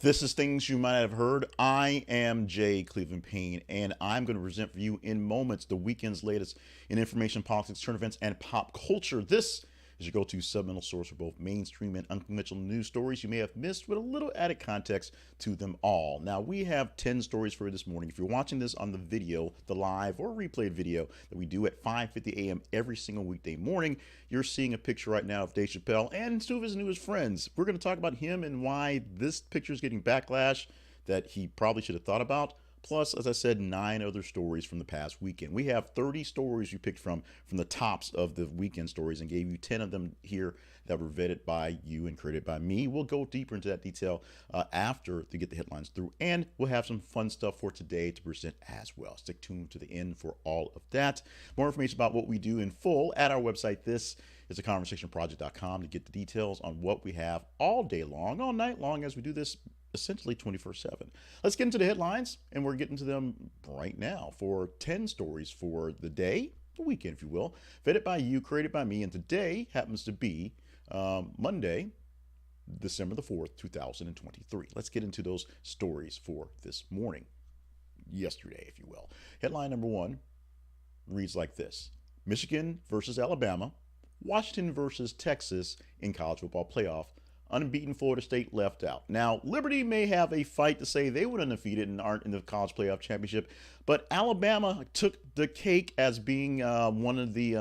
This is Things You Might Have Heard. I am Jay Cleveland Payne, and I'm going to present for you in moments the weekend's latest in information, politics, current events, and pop culture. This is your go-to supplemental source for both mainstream and unconventional news stories you may have missed with a little added context to them all. Now, we have 10 stories for you this morning. If you're watching this on the video, the live or replayed video that we do at 5:50 a.m. every single weekday morning, you're seeing a picture right now of Dave Chappelle and two of his newest friends. We're going to talk about him and why this picture is getting backlash that he probably should have thought about. Plus, as I said, 9 other stories from the past weekend. We have 30 stories you picked from the tops of the weekend stories and gave you 10 of them here that were vetted by you and created by me. We'll go deeper into that detail after to get the headlines through, and we'll have some fun stuff for today to present as well. Stick tuned to the end for all of that. More information about what we do in full at our website. This is theconversationproject.com to get the details on what we have all day long, all night long, as we do this essentially 24/7. Let's get into the headlines, and we're getting to them right now for 10 stories for the day, the weekend, if you will, vetted by you, created by me, and today happens to be Monday, December the 4th, 2023. Let's get into those stories for this morning, yesterday, if you will. Headline number 1 reads like this: Michigan versus Alabama, Washington versus Texas in college football playoff. Unbeaten Florida State left out. Now, Liberty may have a fight to say they were undefeated and aren't in the college playoff championship, but Alabama took the cake as being one of the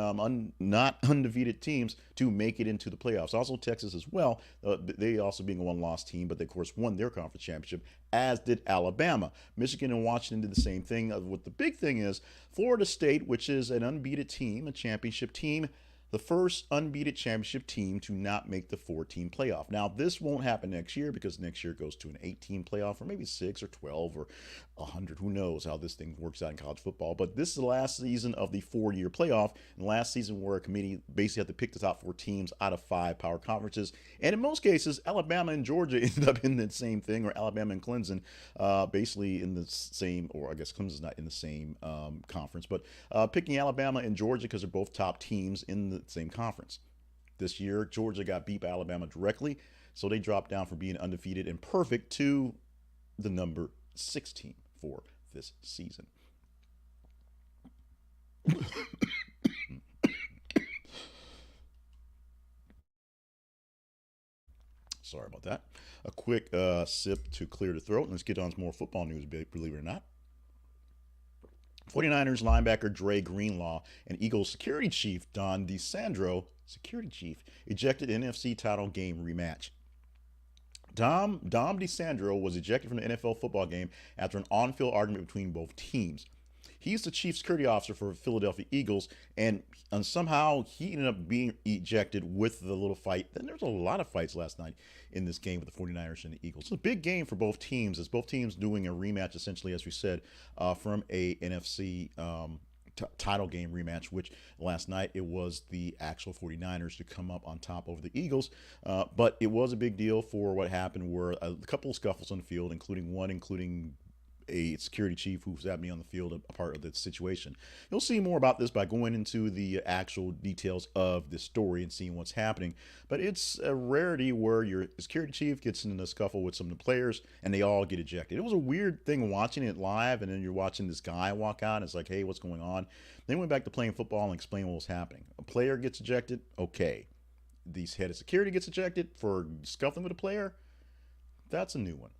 not undefeated teams to make it into the playoffs. Also, Texas as well. They also being a one-loss team, but they, of course, won their conference championship, as did Alabama. Michigan and Washington did the same thing. What the big thing is, Florida State, which is an unbeaten team, a championship team, the first unbeaten championship team to not make the 4-team playoff. Now, this won't happen next year because next year goes to an 8-team playoff, or maybe 6 or 12 or 100. Who knows how this thing works out in college football. But this is the last season of the 4-year playoff, and last season where a committee basically had to pick the top 4 teams out of 5 power conferences. And in most cases, Alabama and Georgia ended up in the same thing, or Alabama and Clemson basically in the same, or I guess Clemson's not in the same conference, but picking Alabama and Georgia because they're both top teams in the same conference. This year, Georgia got beat by Alabama directly, so they dropped down from being undefeated and perfect to the number 6 team for this season. Sorry about that. A quick sip to clear the throat, and let's get on to more football news, believe it or not. 49ers linebacker Dre Greenlaw and Eagles security chief Dom DiSandro, security chief, ejected NFC title game rematch. Dom DiSandro was ejected from the NFL football game after an on-field argument between both teams. He's the chief security officer for Philadelphia Eagles, and somehow he ended up being ejected with the little fight. Then there was a lot of fights last night in this game with the 49ers and the Eagles. It's a big game for both teams, as both teams doing a rematch, essentially, as we said, from a NFC title game rematch, which last night it was the actual 49ers to come up on top over the Eagles. But it was a big deal for what happened, where a couple of scuffles on the field, including a security chief who's happening on the field, a part of the situation. You'll see more about this by going into the actual details of this story and seeing what's happening. But it's a rarity where your security chief gets in a scuffle with some of the players and they all get ejected. It was a weird thing watching it live, and then you're watching this guy walk out and it's like, hey, what's going on? Then went back to playing football and explain what was happening. A player gets ejected, okay. The head of security gets ejected for scuffling with a player. That's a new one.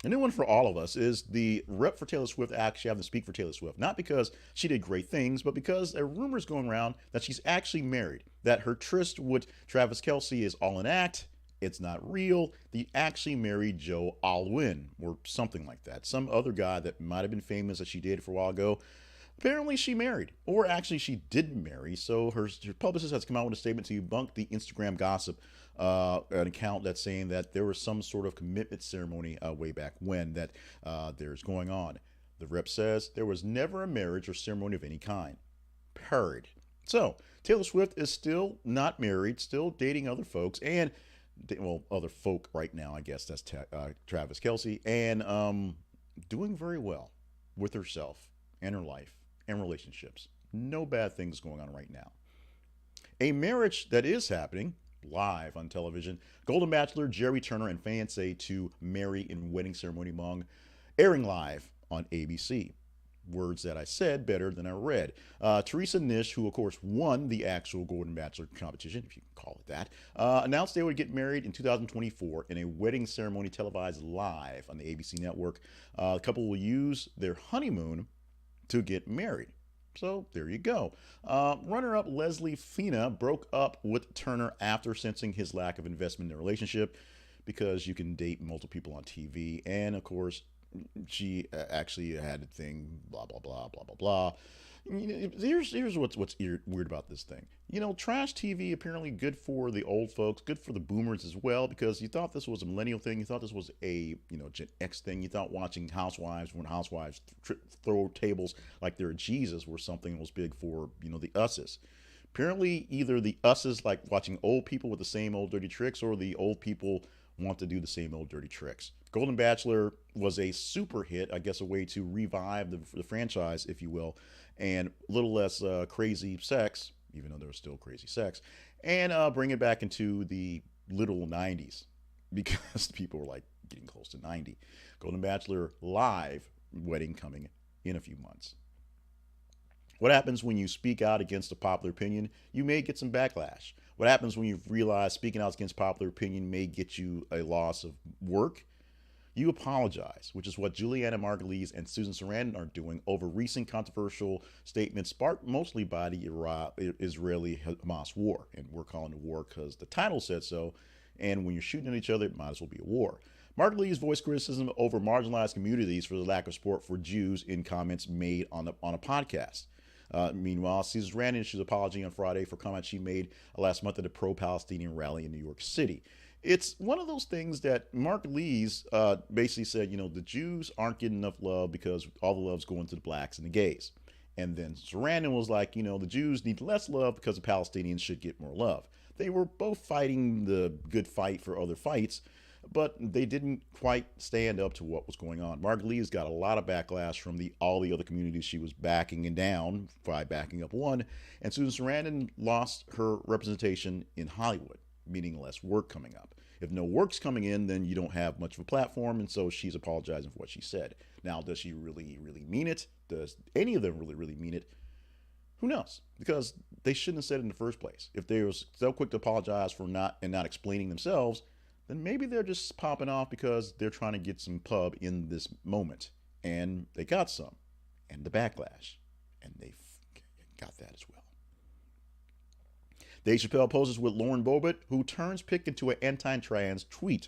A new one for all of us is the rep for Taylor Swift actually having to speak for Taylor Swift. Not because she did great things, but because there are rumors going around that she's actually married, that her tryst with Travis Kelce is all an act. It's not real. They actually married Joe Alwyn or something like that. Some other guy that might have been famous that she dated for a while ago. Apparently she married, or actually she didn't marry. So her publicist has come out with a statement to debunk the Instagram gossip, an account that's saying that there was some sort of commitment ceremony way back when that there's going on. The rep says there was never a marriage or ceremony of any kind. Period. So Taylor Swift is still not married, still dating other folks, and well, other folk right now, I guess that's Travis Kelce, and doing very well with herself and her life and relationships. No bad things going on right now. A marriage that is happening live on television. Golden Bachelor, Gerry Turner, and Fiancée to marry in wedding ceremony among airing live on ABC. Words that I said better than I read. Teresa Nish, who of course won the actual Golden Bachelor competition, if you can call it that, announced they would get married in 2024 in a wedding ceremony televised live on the ABC network. The couple will use their honeymoon to get married. So there you go. Runner-up Leslie Fina broke up with Turner after sensing his lack of investment in the relationship, because you can date multiple people on TV, and of course she actually had a thing, blah blah blah blah blah blah. Here's what's weird about this thing. Trash TV apparently good for the old folks, good for the boomers as well, because you thought this was a millennial thing, you thought this was a Gen X thing, you thought watching Housewives, when Housewives throw tables like they're Jesus, were something that was big for the us's. Apparently, either the us's like watching old people with the same old dirty tricks, or the old people want to do the same old dirty tricks. Golden Bachelor was a super hit, I guess, a way to revive the franchise, if you will, and a little less crazy sex, even though there was still crazy sex, and bring it back into the literal 90s, because people were like getting close to 90. Golden Bachelor live wedding coming in a few months. What happens when you speak out against a popular opinion? You may get some backlash. What happens when you realize speaking out against popular opinion may get you a loss of work? You apologize, which is what Julianna Margulies and Susan Sarandon are doing over recent controversial statements sparked mostly by the Israeli-Hamas war. And we're calling it a war because the title said so. And when you're shooting at each other, it might as well be a war. Margulies voiced criticism over marginalized communities for the lack of support for Jews in comments made on a podcast. Meanwhile, Susan Sarandon issued an apology on Friday for comments she made last month at a pro-Palestinian rally in New York City. It's one of those things that Margulies basically said, the Jews aren't getting enough love because all the love's going to the blacks and the gays. And then Sarandon was like, the Jews need less love because the Palestinians should get more love. They were both fighting the good fight for other fights, but they didn't quite stand up to what was going on. Margulies got a lot of backlash from all the other communities she was backing down by backing up one, and Susan Sarandon lost her representation in Hollywood, meaning less work coming up. If no work's coming in, then you don't have much of a platform, and so she's apologizing for what she said. Now, does she really, really mean it? Does any of them really, really mean it? Who knows? Because they shouldn't have said it in the first place. If they were so quick to apologize for not explaining themselves, then maybe they're just popping off because they're trying to get some pub in this moment. And they got some. And the backlash. And they got that as well. Dave Chappelle poses with Lauren Boebert, who turns pic into an anti-trans tweet.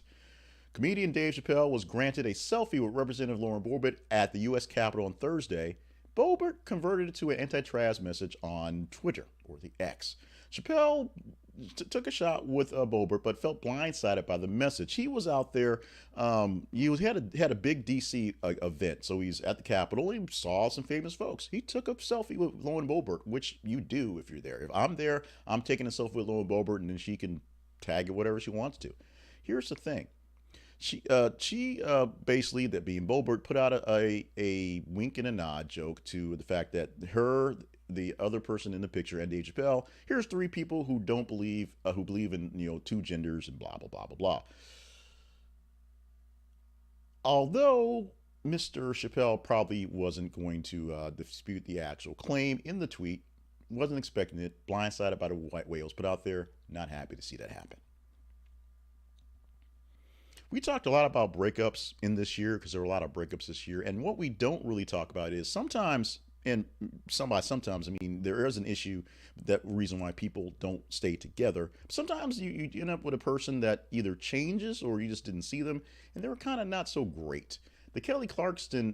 Comedian Dave Chappelle was granted a selfie with Representative Lauren Boebert at the U.S. Capitol on Thursday. Boebert converted it to an anti-trans message on Twitter, or the X. Chappelle took a shot with Boebert, but felt blindsided by the message. He was out there. He had a big DC event, so he's at the Capitol. He saw some famous folks. He took a selfie with Lauren Boebert, which you do if you're there. If I'm there, I'm taking a selfie with Lauren Boebert, and then she can tag it whatever she wants to. Here's the thing. She basically, that being Boebert, put out a wink and a nod joke to the fact that the other person in the picture, and Dave Chappelle, here's three people who don't believe, who believe in, two genders and blah, blah, blah, blah, blah. Although Mr. Chappelle probably wasn't going to dispute the actual claim in the tweet, wasn't expecting it, blindsided by the white whales put out there, not happy to see that happen. We talked a lot about breakups in this year, because there were a lot of breakups this year, and what we don't really talk about is sometimes, and sometimes, I mean, there is an issue, that reason why people don't stay together. Sometimes you end up with a person that either changes or you just didn't see them, and they were kind of not so great. The Kelly Clarkson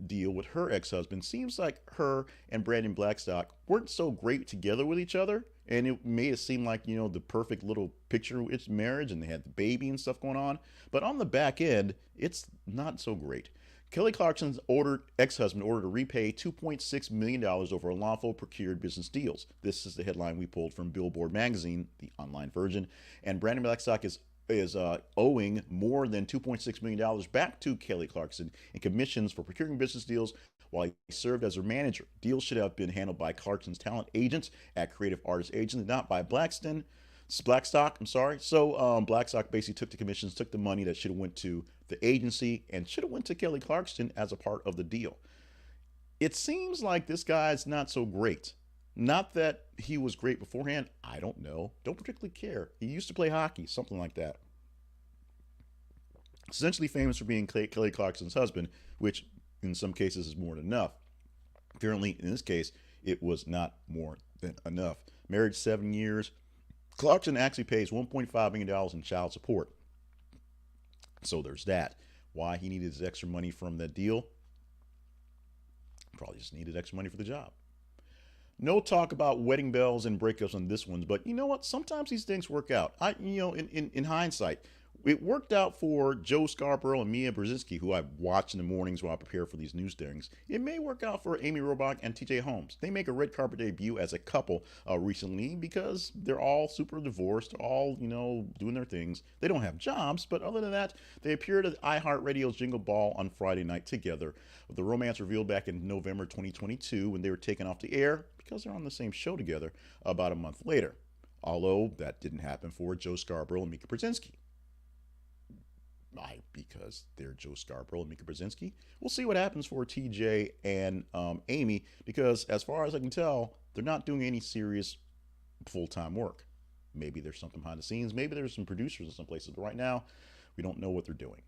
deal with her ex-husband seems like her and Brandon Blackstock weren't so great together with each other, and it made it seem like, the perfect little picture of its marriage, and they had the baby and stuff going on. But on the back end, it's not so great. Kelly Clarkson's ex-husband ordered to repay $2.6 million over unlawful procured business deals. This is the headline we pulled from Billboard magazine, the online version. And Brandon Blackstock is owing more than $2.6 million back to Kelly Clarkson in commissions for procuring business deals while he served as her manager. Deals should have been handled by Clarkson's talent agents at Creative Artists Agency, not by Blackstone. Blackstock, I'm sorry. So Blackstock basically took the commissions, took the money that should have went to the agency and should have went to Kelly Clarkson as a part of the deal. It seems like this guy's not so great. Not that he was great beforehand. I don't know. Don't particularly care. He used to play hockey, something like that. Essentially famous for being Kelly Clarkson's husband, which in some cases is more than enough. Apparently, in this case, it was not more than enough. Married 7 years. Clarkson actually pays $1.5 million in child support. So there's that. Why he needed his extra money from that deal? Probably just needed extra money for the job. No talk about wedding bells and breakups on this one, but you know what? Sometimes these things work out. In hindsight, it worked out for Joe Scarborough and Mia Brzezinski, who I watch in the mornings while I prepare for these news things. It may work out for Amy Robach and TJ Holmes. They make a red carpet debut as a couple recently because they're all super divorced, they're all, doing their things. They don't have jobs, but other than that, they appeared at iHeartRadio's Jingle Ball on Friday night together. The romance revealed back in November 2022 when they were taken off the air because they're on the same show together about a month later. Although that didn't happen for Joe Scarborough and Mika Brzezinski. Why? Because they're Joe Scarborough and Mika Brzezinski. We'll see what happens for TJ and Amy, because as far as I can tell, they're not doing any serious full-time work. Maybe there's something behind the scenes. Maybe there's some producers in some places. But right now, we don't know what they're doing.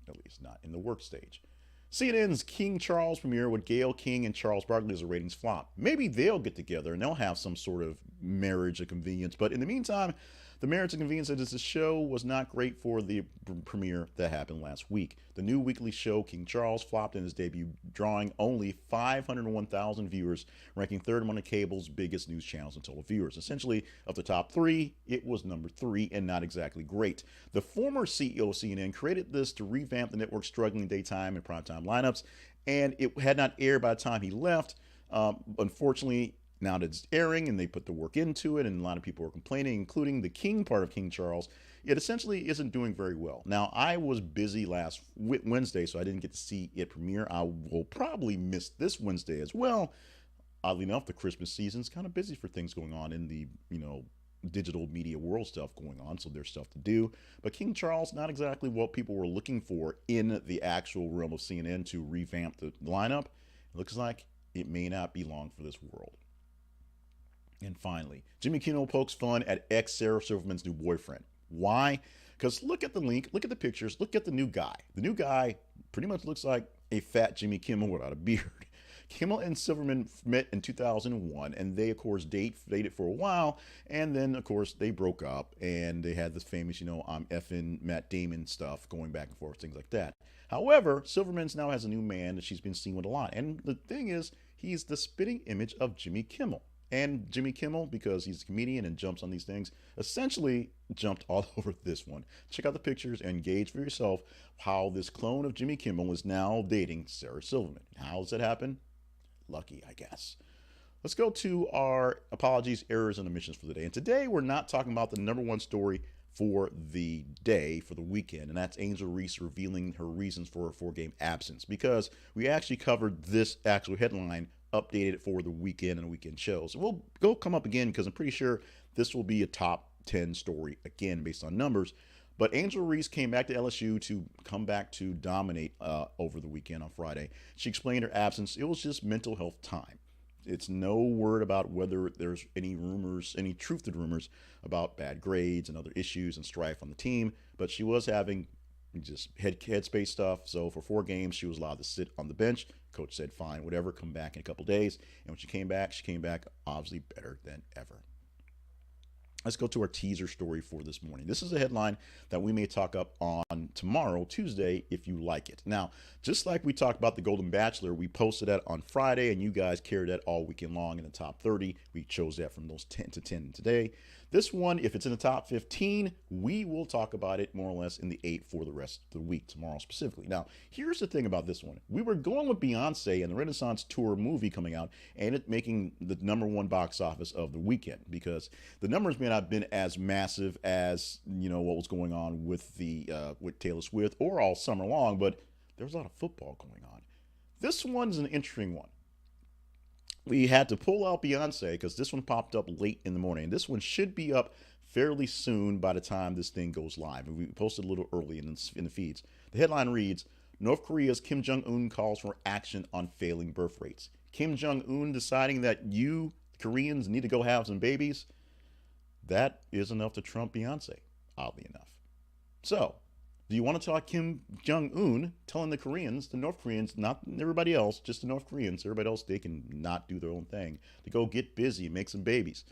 At least not in the work stage. CNN's King Charles premiere with Gayle King and Charles Barkley as a ratings flop. Maybe they'll get together and they'll have some sort of marriage of convenience. But in the meantime, the marriage of convenience of this show was not great for the premiere that happened last week. The new weekly show, King Charles, flopped in his debut, drawing only 501,000 viewers, ranking third among the cable's biggest news channels in total viewers. Essentially, of the top three, it was number 3 and not exactly great. The former CEO of CNN created this to revamp the network's struggling daytime and primetime lineups, and it had not aired by the time he left. Unfortunately, now that it's airing and they put the work into it, and a lot of people are complaining, including the King part of King Charles, it essentially isn't doing very well. Now, I was busy last Wednesday, so I didn't get to see it premiere. I will probably miss this Wednesday as well. Oddly enough, the Christmas season's kind of busy for things going on in the, digital media world stuff going on, so there's stuff to do. But King Charles, not exactly what people were looking for in the actual realm of CNN to revamp the lineup. It looks like it may not be long for this world. And finally, Jimmy Kimmel pokes fun at ex-Sarah Silverman's new boyfriend. Why? Because look at the link, look at the pictures, look at the new guy. The new guy pretty much looks like a fat Jimmy Kimmel without a beard. Kimmel and Silverman met in 2001, and they, of course, dated for a while, and then, of course, they broke up, and they had this famous, I'm effing Matt Damon stuff going back and forth, things like that. However, Silverman now has a new man that she's been seeing with a lot, and the thing is, he's the spitting image of Jimmy Kimmel. And Jimmy Kimmel, because he's a comedian and jumps on these things, essentially jumped all over this one. Check out the pictures and gauge for yourself how this clone of Jimmy Kimmel is now dating Sarah Silverman. How does that happen? Lucky, I guess. Let's go to our apologies, errors, and omissions for the day. And today we're not talking about the number one story for the day, for the weekend, and that's Angel Reese revealing her reasons for her 4-game absence, because we actually covered this actual headline updated for the weekend and weekend shows. So we'll go come up again because I'm pretty sure this will be a top 10 story again based on numbers. But Angel Reese came back to LSU to come back to dominate over the weekend on Friday. She explained her absence. It was just mental health time. It's no word about whether there's any rumors, any truth to rumors about bad grades and other issues and strife on the team. But she was having just headspace stuff. So for 4 games, she was allowed to sit on the bench. Coach said, fine, whatever, come back in a couple days. And when she came back obviously better than ever. Let's go to our teaser story for this morning. This is a headline that we may talk up on tomorrow, Tuesday, if you like it. Now, just like we talked about the Golden Bachelor, we posted that on Friday, and you guys carried that all weekend long in the top 30. We chose that from those 10 to 10 today. This one, if it's in the top 15, we will talk about it more or less in the 8 for the rest of the week, tomorrow specifically. Now, here's the thing about this one. We were going with Fiancée and the Renaissance Tour movie coming out, and it making the number 1 box office of the weekend, because the numbers may not have been as massive as, what was going on with with Taylor Swift or all summer long, but there was a lot of football going on. This one's an interesting one. we had to pull out Fiancée because this one popped up late in the morning. This one should be up fairly soon by the time this thing goes live. And we posted a little early in the feeds. The headline reads, North Korea's Kim Jong-un calls for action on failing birth rates. Kim Jong-un deciding that you Koreans need to go have some babies. That is enough to trump Fiancée, oddly enough. So, do you want to talk Kim Jong-un telling the Koreans, the North Koreans, not everybody else, just the North Koreans, everybody else, they can not do their own thing, to go get busy and make some babies?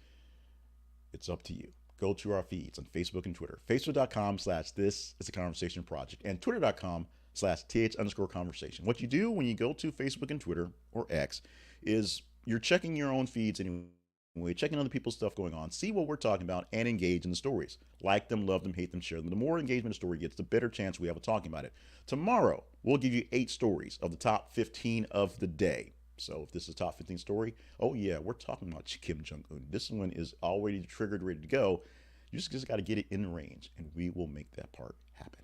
It's up to you. Go to our feeds on Facebook and Twitter. Facebook.com/this is a conversation project and Twitter.com/th_conversation. What you do when you go to Facebook and Twitter or X is you're checking your own feeds anyway, checking other people's stuff going on, see what we're talking about, and engage in the stories. Like them, love them, hate them, share them. The more engagement a story gets, the better chance we have of talking about it. Tomorrow, we'll give you 8 stories of the top 15 of the day. So if this is a top 15 story, oh yeah, we're talking about Kim Jong-un. This one is already triggered, ready to go. You just got to get it in range, and we will make that part happen.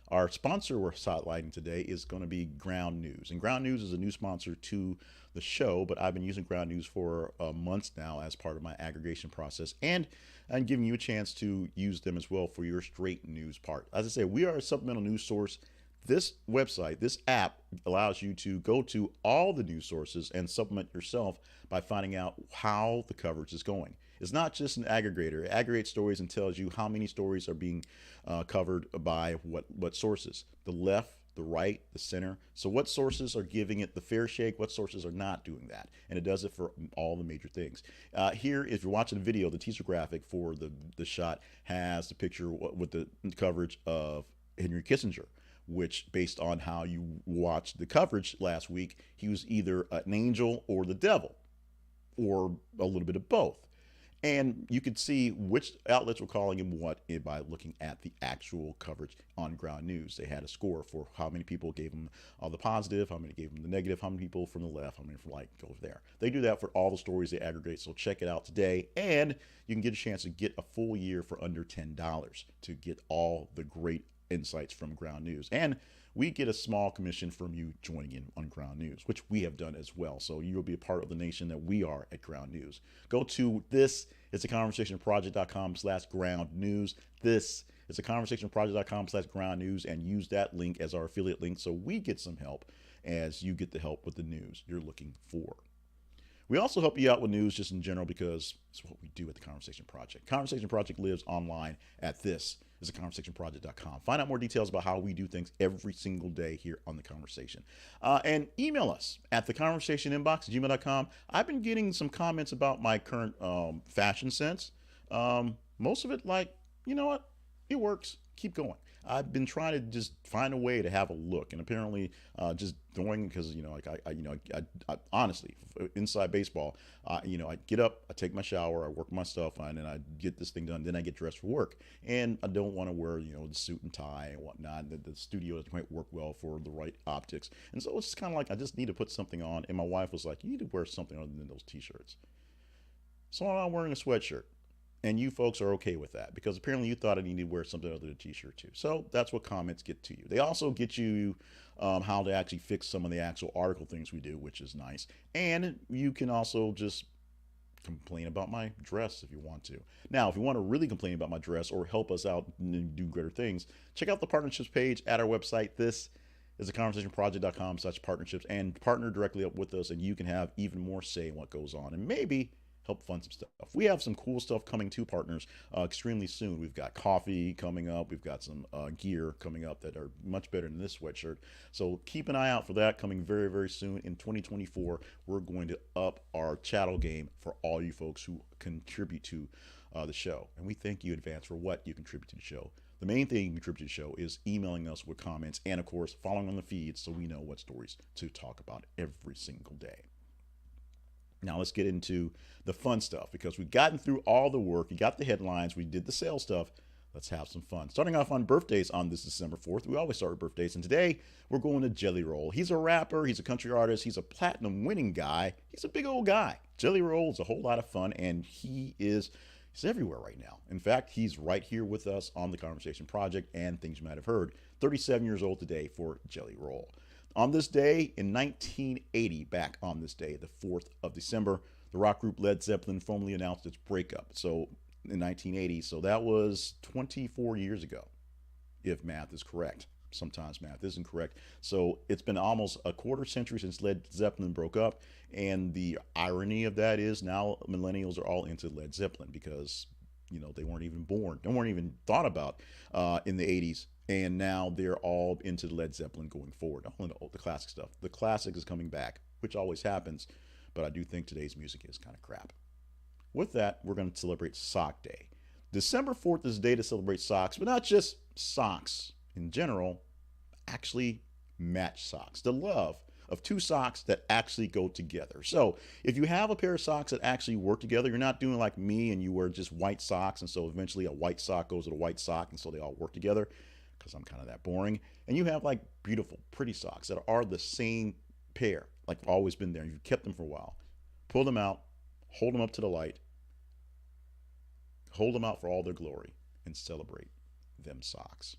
Our sponsor we're spotlighting today is going to be Ground News. And Ground News is a new sponsor to the show, but I've been using Ground News for months now as part of my aggregation process, and I'm giving you a chance to use them as well for your straight news part. As I say, we are a supplemental news source. This website, this app, allows you to go to all the news sources and supplement yourself by finding out how the coverage is going. It's not just an aggregator. It aggregates stories and tells you how many stories are being covered by what sources. The left, the right, the center. So what sources are giving it the fair shake? What sources are not doing that? And it does it for all the major things. Here, if you're watching the video, the teaser graphic for the shot has the picture with the coverage of Henry Kissinger, which, based on how you watched the coverage last week, he was either an angel or the devil, or a little bit of both. And you could see which outlets were calling him what by looking at the actual coverage on Ground News. They had a score for how many people gave him the positive, how many gave him the negative, how many people from the left, how many from like over there. They do that for all the stories they aggregate, so check it out today. And you can get a chance to get a full year for under $10 to get all the great insights from Ground News. And we get a small commission from you joining in on Ground News, which we have done as well. So you'll be a part of the nation that we are at Ground News. Go to this is a conversationproject.com/ground news. This is a conversationproject.com/ground news, and use that link as our affiliate link so we get some help as you get the help with the news you're looking for. We also help you out with news just in general because it's what we do at the Conversation Project. Conversation Project lives online at this is a conversationproject.com. Find out more details about how we do things every single day here on The Conversation. And email us at theconversationinbox@gmail.com. I've been getting some comments about my current fashion sense. Most of it like, you know what? It works. Keep going. I've been trying to just find a way to have a look, and apparently just doing, because I honestly, inside baseball, I get up, I take my shower, I work my stuff on, and I get this thing done. Then I get dressed for work, and I don't want to wear the suit and tie and whatnot. The studio doesn't quite work well for the right optics, and so it's just kind of like I just need to put something on. And my wife was like, "You need to wear something other than those t-shirts." So I'm wearing a sweatshirt. And you folks are okay with that because apparently you thought I needed to wear something other than a t-shirt too. So that's what comments get to you. They also get you how to actually fix some of the actual article things we do, which is nice. And you can also just complain about my dress if you want to. Now, if you want to really complain about my dress or help us out and do greater things, check out the partnerships page at our website. This is a conversationproject.com/partnerships, and partner directly up with us, and you can have even more say in what goes on and maybe help fund some stuff. We have some cool stuff coming to partners extremely soon. We've got coffee coming up. We've got some gear coming up that are much better than this sweatshirt. So keep an eye out for that coming very, very soon. In 2024, we're going to up our chattel game for all you folks who contribute to the show. And we thank you in advance for what you contribute to the show. The main thing you contribute to the show is emailing us with comments and, of course, following on the feed so we know what stories to talk about every single day. Now let's get into the fun stuff because we've gotten through all the work. You got the headlines. We did the sales stuff. Let's have some fun. Starting off on birthdays on this December 4th. We always start with birthdays. And today we're going to Jellyroll. He's a rapper. He's a country artist. He's a platinum winning guy. He's a big old guy. Jellyroll is a whole lot of fun. And he's everywhere right now. In fact, he's right here with us on the Conversation Project and Things You Might Have Heard. 37 years old today for Jellyroll. On this day in 1980, back on this day, the 4th of December, the rock group Led Zeppelin formally announced its breakup. So in 1980, so that was 24 years ago, if math is correct. Sometimes math isn't correct. So it's been almost a quarter century since Led Zeppelin broke up. And the irony of that is now millennials are all into Led Zeppelin because, they weren't even born. They weren't even thought about in the 80s. And now they're all into Led Zeppelin going forward. All into the classic stuff. The classic is coming back, which always happens. But I do think today's music is kind of crap. With that, we're going to celebrate Sock Day. December 4th is a day to celebrate socks, but not just socks in general, actually match socks. The love of two socks that actually go together. So if you have a pair of socks that actually work together, you're not doing like me and you wear just white socks, and so eventually a white sock goes with a white sock, and so they all work together, because I'm kind of that boring. And you have like beautiful, pretty socks that are the same pair, like always been there. You've kept them for a while. Pull them out, hold them up to the light, hold them out for all their glory, and celebrate them socks.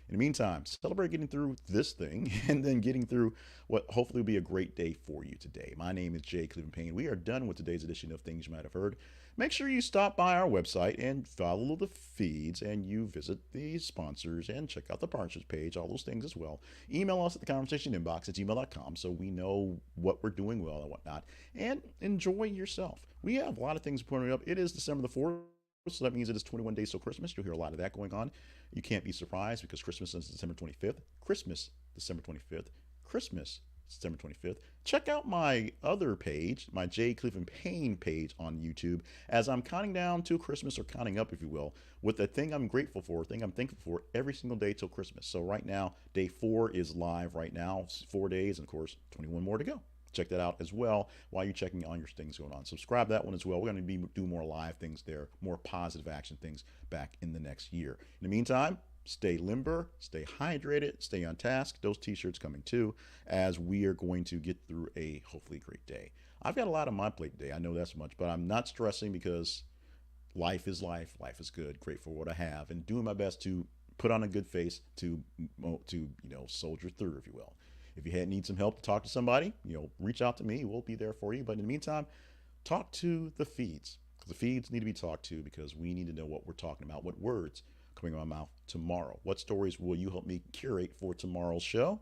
In the meantime, celebrate getting through this thing and then getting through what hopefully will be a great day for you today. My name is Jay Cleveland Payne. We are done with today's edition of Things You Might Have Heard. Make sure you stop by our website and follow the feeds, and you visit the sponsors and check out the partnerships page, all those things as well. Email us at the conversation inbox at gmail.com so we know what we're doing well and whatnot. And enjoy yourself. We have a lot of things putting up. It is December the 4th. So that means it is 21 days till Christmas. You'll hear a lot of that going on. You can't be surprised because Christmas is December 25th. Christmas, December 25th. Christmas, December 25th. Check out my other page, my J. Cleveland Payne page on YouTube, as I'm counting down to Christmas, or counting up, if you will, with the thing I'm grateful for, thing I'm thankful for every single day till Christmas. So right now, day 4 is live right now. It's 4 days, and of course, 21 more to go. Check that out as well while you're checking on your things going on. Subscribe to that one as well. We're going to do more live things there, more positive action things back in the next year. In the meantime, stay limber, stay hydrated, stay on task. Those t-shirts coming too, as we are going to get through a hopefully great day. I've got a lot on my plate today. I know that's much, but I'm not stressing because life is life. Life is good. Grateful for what I have, and doing my best to put on a good face to soldier through, if you will. If you need some help to talk to somebody, reach out to me. We'll be there for you. But in the meantime, talk to the feeds. The feeds need to be talked to because we need to know what we're talking about, what words coming out of my mouth tomorrow. What stories will you help me curate for tomorrow's show?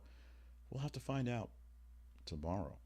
We'll have to find out tomorrow.